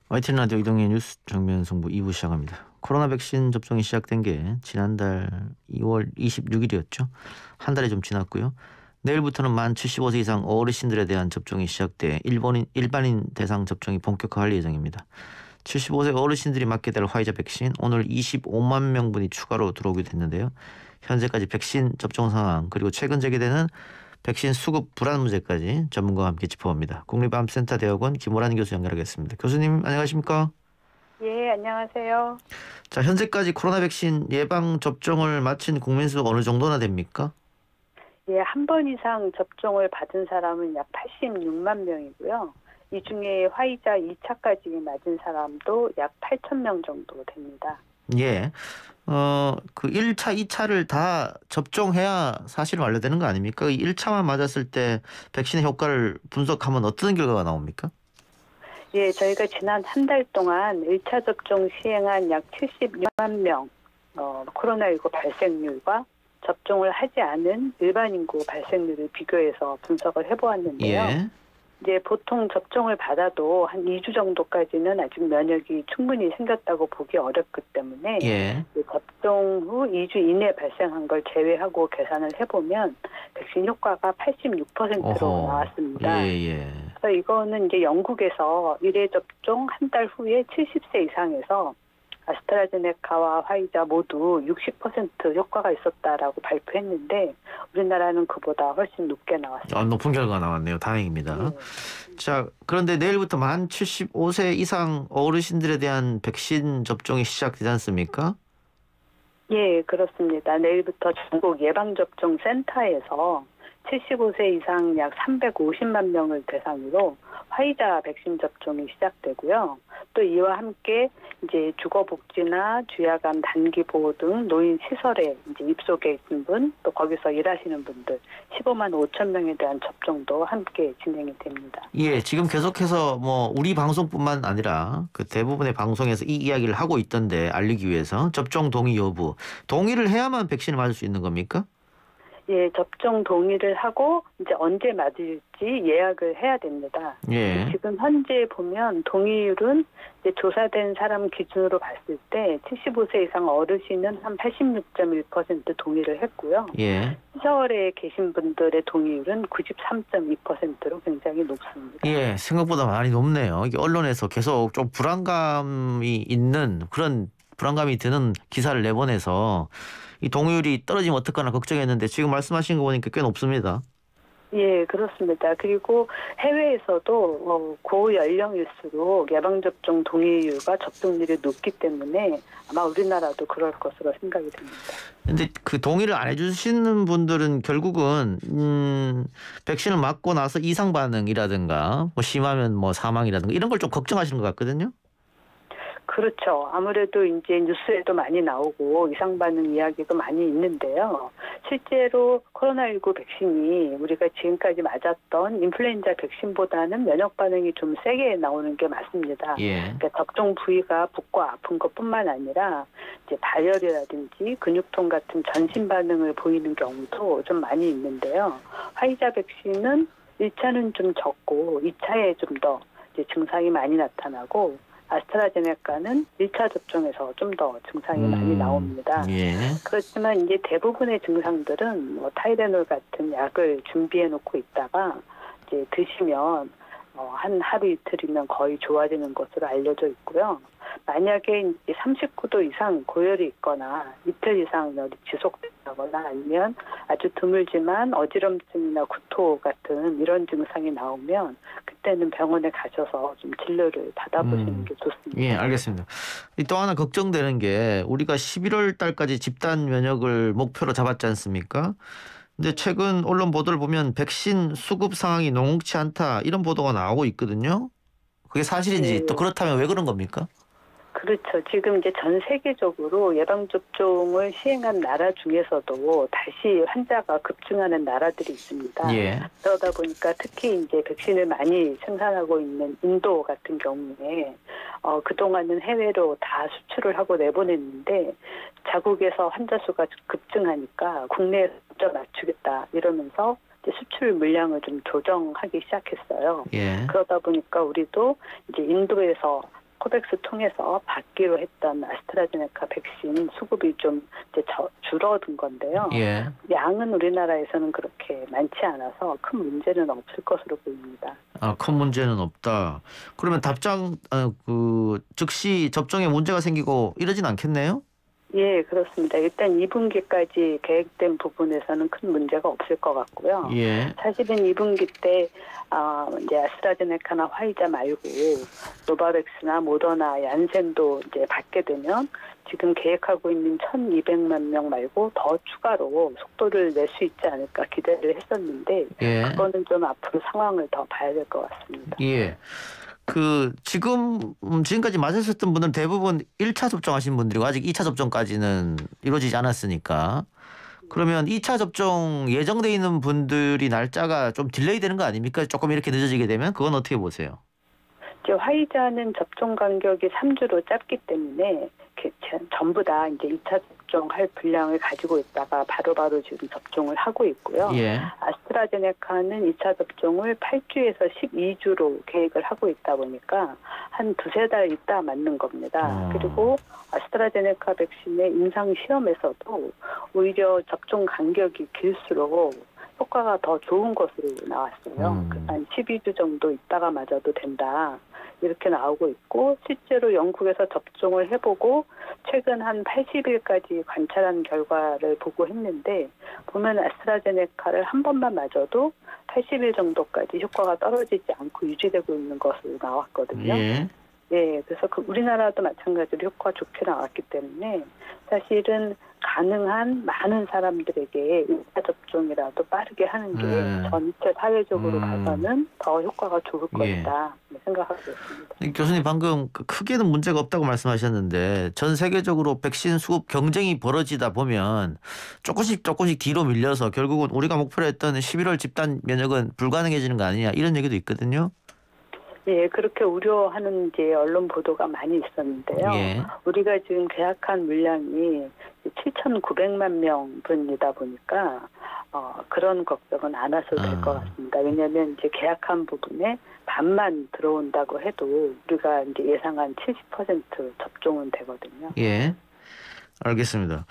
YTN 라디오 이동의 뉴스 정면 승부 2부 시작합니다. 코로나 백신 접종이 시작된 게 지난달 2월 26일이었죠. 한 달이 좀 지났고요. 내일부터는 만 75세 이상 어르신들에 대한 접종이 시작돼 일반인 대상 접종이 본격화할 예정입니다. 75세 어르신들이 맞게 될 화이자 백신 오늘 25만 명분이 추가로 들어오게 됐는데요. 현재까지 백신 접종 상황 그리고 최근 제기되는 백신 수급 불안 문제까지 전문가와 함께 짚어봅니다. 국립암센터대학원 김호란 교수 연결하겠습니다. 교수님 안녕하십니까? 예, 안녕하세요. 자, 현재까지 코로나 백신 예방 접종을 마친 국민 수 어느 정도나 됩니까? 예, 한 번 이상 접종을 받은 사람은 약 86만 명이고요. 이 중에 화이자 2차까지 맞은 사람도 약 8천 명 정도 됩니다. 예. 그 1차, 2차를 다 접종해야 사실 완료되는 거 아닙니까? 1차만 맞았을 때 백신의 효과를 분석하면 어떤 결과가 나옵니까? 예, 저희가 지난 한 달 동안 1차 접종 시행한 약 76만 명 코로나19 발생률과 접종을 하지 않은 일반 인구 발생률을 비교해서 분석을 해보았는데요. 예. 이제 보통 접종을 받아도 한 2주 정도까지는 아직 면역이 충분히 생겼다고 보기 어렵기 때문에 예. 접종 후 2주 이내 발생한 걸 제외하고 계산을 해보면 백신 효과가 86%로 나왔습니다. 예. 그래서 이거는 이제 영국에서 1회 접종 한 달 후에 70세 이상에서 아스트라제네카와 화이자 모두 60% 효과가 있었다라고 발표했는데 우리나라는 그보다 훨씬 높게 나왔습니다. 높은 결과가 나왔네요. 다행입니다. 네. 자, 그런데 내일부터 만 75세 이상 어르신들에 대한 백신 접종이 시작되지 않습니까? 예, 그렇습니다. 내일부터 전국 예방접종센터에서 75세 이상 약 350만 명을 대상으로 화이자 백신 접종이 시작되고요. 또 이와 함께 이제 주거복지나 주야간 단기보호 등 노인 시설에 이제 입소해 있는 분, 또 거기서 일하시는 분들 15만 5천 명에 대한 접종도 함께 진행이 됩니다. 예, 지금 계속해서 우리 방송뿐만 아니라 그 대부분의 방송에서 이 이야기를 하고 있던데 알리기 위해서 접종 동의 여부, 동의를 해야만 백신을 맞을 수 있는 겁니까? 예, 접종 동의를 하고 이제 언제 맞을지 예약을 해야 됩니다. 예. 지금 현재 보면 동의율은 이제 조사된 사람 기준으로 봤을 때 75세 이상 어르신은 한 86.1% 동의를 했고요. 예. 시설에 계신 분들의 동의율은 93.2%로 굉장히 높습니다. 예, 생각보다 많이 높네요. 이게 언론에서 계속 좀 불안감이 드는 기사를 내보내서 이 동의율이 떨어지면 어떡하나 걱정했는데 지금 말씀하신 거 보니까 꽤 높습니다. 예, 그렇습니다. 그리고 해외에서도 고연령일수록 예방접종 동의율과 접종률이 높기 때문에 아마 우리나라도 그럴 것으로 생각이 됩니다. 근데 그 동의를 안 해주시는 분들은 결국은 백신을 맞고 나서 이상 반응이라든가 심하면 사망이라든가 이런 걸 좀 걱정하시는 것 같거든요. 그렇죠. 아무래도 이제 뉴스에도 많이 나오고 이상 반응 이야기도 많이 있는데요. 실제로 코로나19 백신이 우리가 지금까지 맞았던 인플루엔자 백신보다는 면역 반응이 좀 세게 나오는 게 맞습니다. 예. 그러니까 접종 부위가 붓고 아픈 것뿐만 아니라 이제 발열이라든지 근육통 같은 전신 반응을 보이는 경우도 좀 많이 있는데요. 화이자 백신은 1차는 좀 적고 2차에 좀 더 증상이 많이 나타나고 아스트라제네카는 1차 접종에서 좀 더 증상이 많이 나옵니다. 예. 그렇지만 이제 대부분의 증상들은 타이레놀 같은 약을 준비해 놓고 있다가 이제 드시면 한 하루 이틀이면 거의 좋아지는 것으로 알려져 있고요. 만약에 이제 39도 이상 고열이 있거나 이틀 이상 열이 지속된다거나 아니면 아주 드물지만 어지럼증이나 구토 같은 이런 증상이 나오면 그때는 병원에 가셔서 좀 진료를 받아보시는 게 좋습니다. 예, 알겠습니다. 또 하나 걱정되는 게 우리가 11월 달까지 집단 면역을 목표로 잡았지 않습니까? 근데 최근 언론 보도를 보면 백신 수급 상황이 녹록치 않다 이런 보도가 나오고 있거든요. 그게 사실인지 또 그렇다면 왜 그런 겁니까? 그렇죠. 지금 이제 전 세계적으로 예방접종을 시행한 나라 중에서도 다시 환자가 급증하는 나라들이 있습니다. 예. 그러다 보니까 특히 이제 백신을 많이 생산하고 있는 인도 같은 경우에 그동안은 해외로 다 수출을 하고 내보냈는데 자국에서 환자 수가 급증하니까 국내에 좀 맞추겠다 이러면서 수출 물량을 좀 조정하기 시작했어요. 예. 그러다 보니까 우리도 이제 인도에서 코백스 통해서 받기로 했던 아스트라제네카 백신 수급이 좀 이제 줄어든 건데요. 예. 양은 우리나라에서는 그렇게 많지 않아서 큰 문제는 없을 것으로 보입니다. 큰 문제는 없다. 그러면 즉시 접종에 문제가 생기고 이러진 않겠네요? 예, 그렇습니다. 일단 2분기까지 계획된 부분에서는 큰 문제가 없을 것 같고요. 예. 사실은 2분기 때 이제 아스트라제네카나 화이자 말고 노바백스나 모더나 얀센도 이제 받게 되면 지금 계획하고 있는 1,200만 명 말고 더 추가로 속도를 낼 수 있지 않을까 기대를 했었는데 예. 그거는 좀 앞으로 상황을 더 봐야 될 것 같습니다. 예. 지금까지 맞으셨던 분들은 대부분 1차 접종하신 분들이고 아직 2차 접종까지는 이루어지지 않았으니까 그러면 2차 접종 예정돼 있는 분들이 날짜가 좀 딜레이 되는 거 아닙니까? 조금 이렇게 늦어지게 되면 그건 어떻게 보세요? 이제 화이자는 접종 간격이 3주로 짧기 때문에 전부 다 이제 2차 접종할 분량을 가지고 있다가 바로바로 지금 접종을 하고 있고요. 예. 아스트라제네카는 2차 접종을 8주에서 12주로 계획을 하고 있다 보니까 한 두세 달 있다 맞는 겁니다. 그리고 아스트라제네카 백신의 임상 시험에서도 오히려 접종 간격이 길수록 효과가 더 좋은 것으로 나왔어요. 한 12주 정도 있다가 맞아도 된다. 이렇게 나오고 있고 실제로 영국에서 접종을 해보고 최근 한 80일까지 관찰한 결과를 보고 했는데 보면 아스트라제네카를 한 번만 맞아도 80일 정도까지 효과가 떨어지지 않고 유지되고 있는 것으로 나왔거든요. 예. 네, 그래서 우리나라도 마찬가지로 효과 좋게 나왔기 때문에 사실은 가능한 많은 사람들에게 1차 접종이라도 빠르게 하는 게 전체 사회적으로 봐서는 더 효과가 좋을 것이다 생각하고 있습니다. 교수님 방금 크게는 문제가 없다고 말씀하셨는데 전 세계적으로 백신 수급 경쟁이 벌어지다 보면 조금씩 뒤로 밀려서 결국은 우리가 목표로 했던 11월 집단 면역은 불가능해지는 거 아니냐 이런 얘기도 있거든요. 예, 그렇게 우려하는 이제 언론 보도가 많이 있었는데요. 예. 우리가 지금 계약한 물량이 7,900만 명분이다 보니까 그런 걱정은 안 하셔도 될 것 같습니다. 왜냐하면 이제 계약한 부분에 반만 들어온다고 해도 우리가 이제 예상한 70% 접종은 되거든요. 예, 알겠습니다.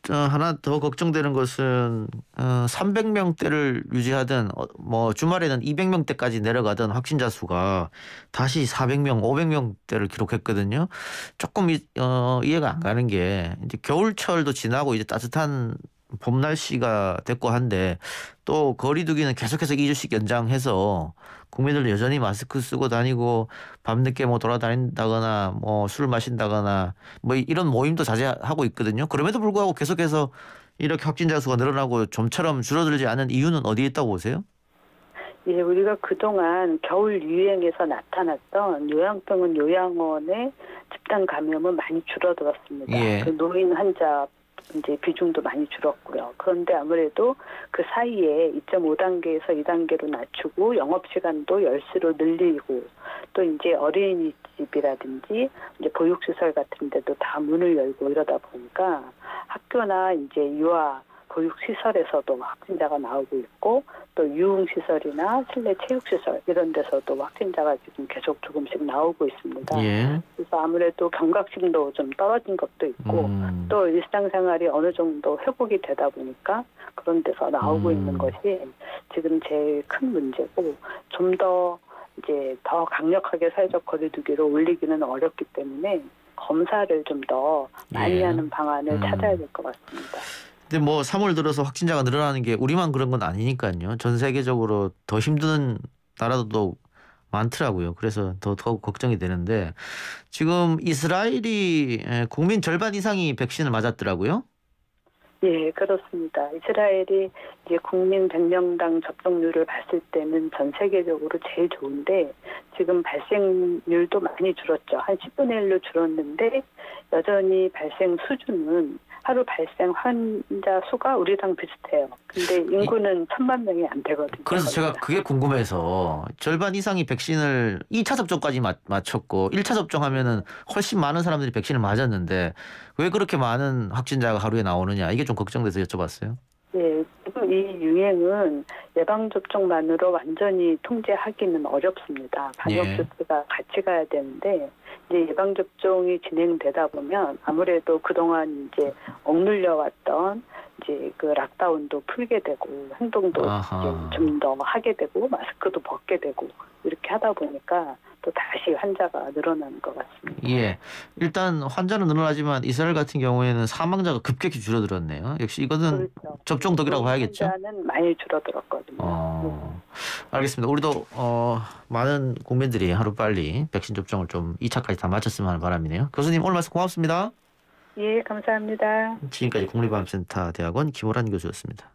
하나 더 걱정되는 것은 300명대를 유지하던 주말에는 200명대까지 내려가던 확진자 수가 다시 400명, 500명대를 기록했거든요. 조금 이해가 안 가는 게 이제 겨울철도 지나고 이제 따뜻한 봄 날씨가 됐고 한데 또 거리두기는 계속해서 2주씩 연장해서 국민들 여전히 마스크 쓰고 다니고 밤늦게 돌아다닌다거나 술 마신다거나 이런 모임도 자제하고 있거든요. 그럼에도 불구하고 계속해서 이렇게 확진자 수가 늘어나고 좀처럼 줄어들지 않은 이유는 어디에 있다고 보세요? 예, 우리가 그동안 겨울 유행에서 나타났던 요양병원 요양원의 집단 감염은 많이 줄어들었습니다. 예. 그 노인 환자 이제 비중도 많이 줄었고요. 그런데 아무래도 그 사이에 2.5단계에서 2단계로 낮추고 영업시간도 10시로 늘리고 또 이제 어린이집이라든지 이제 보육시설 같은 데도 다 문을 열고 이러다 보니까 학교나 이제 유아 보육시설에서도 확진자가 나오고 있고 또 유흥시설이나 실내 체육시설 이런 데서도 확진자가 지금 계속 조금씩 나오고 있습니다. 예. 그래서 아무래도 경각심도 좀 떨어진 것도 있고 또 일상생활이 어느 정도 회복이 되다 보니까 그런 데서 나오고 있는 것이 지금 제일 큰 문제고 좀 더 이제 더 강력하게 사회적 거리두기로 올리기는 어렵기 때문에 검사를 좀 더 많이 하는 방안을 찾아야 될 것 같습니다. 근데 3월 들어서 확진자가 늘어나는 게 우리만 그런 건 아니니까요. 전 세계적으로 더 힘든 나라도 많더라고요. 그래서 더 걱정이 되는데 지금 이스라엘이 국민 절반 이상이 백신을 맞았더라고요. 예, 그렇습니다. 이스라엘이 이제 국민 100명당 접종률을 봤을 때는 전 세계적으로 제일 좋은데 지금 발생률도 많이 줄었죠. 한 10분의 1로 줄었는데 여전히 발생 수준은 하루 발생 환자 수가 우리랑 비슷해요. 근데 인구는 1,000만 명이 안 되거든요. 그래서 제가 그게 궁금해서 절반 이상이 백신을 2차 접종까지 맞췄고 1차 접종하면은 훨씬 많은 사람들이 백신을 맞았는데 왜 그렇게 많은 확진자가 하루에 나오느냐 이게 좀 걱정돼서 여쭤봤어요. 네, 지금 이 유행은 예방접종만으로 완전히 통제하기는 어렵습니다. 방역수칙가 같이 가야 되는데 이제 예방 접종이 진행되다 보면 아무래도 그동안 이제 억눌려 왔던 이제 그 락다운도 풀게 되고 행동도 아하. 좀 더 하게 되고 마스크도 벗게 되고 이렇게 하다 보니까 또 다시 환자가 늘어나는 것 같습니다. 예. 일단 환자는 늘어나지만 이스라엘 같은 경우에는 사망자가 급격히 줄어들었네요. 역시 이거는 그렇죠. 접종 덕이라고 봐야겠죠. 환자는 많이 줄어들었거든요. 알겠습니다. 우리도 많은 국민들이 하루빨리 백신 접종을 좀 2차까지 다 마쳤으면 하는 바람이네요. 교수님 오늘 말씀 고맙습니다. 예, 감사합니다. 지금까지 국립암센터 대학원 김호란 교수였습니다.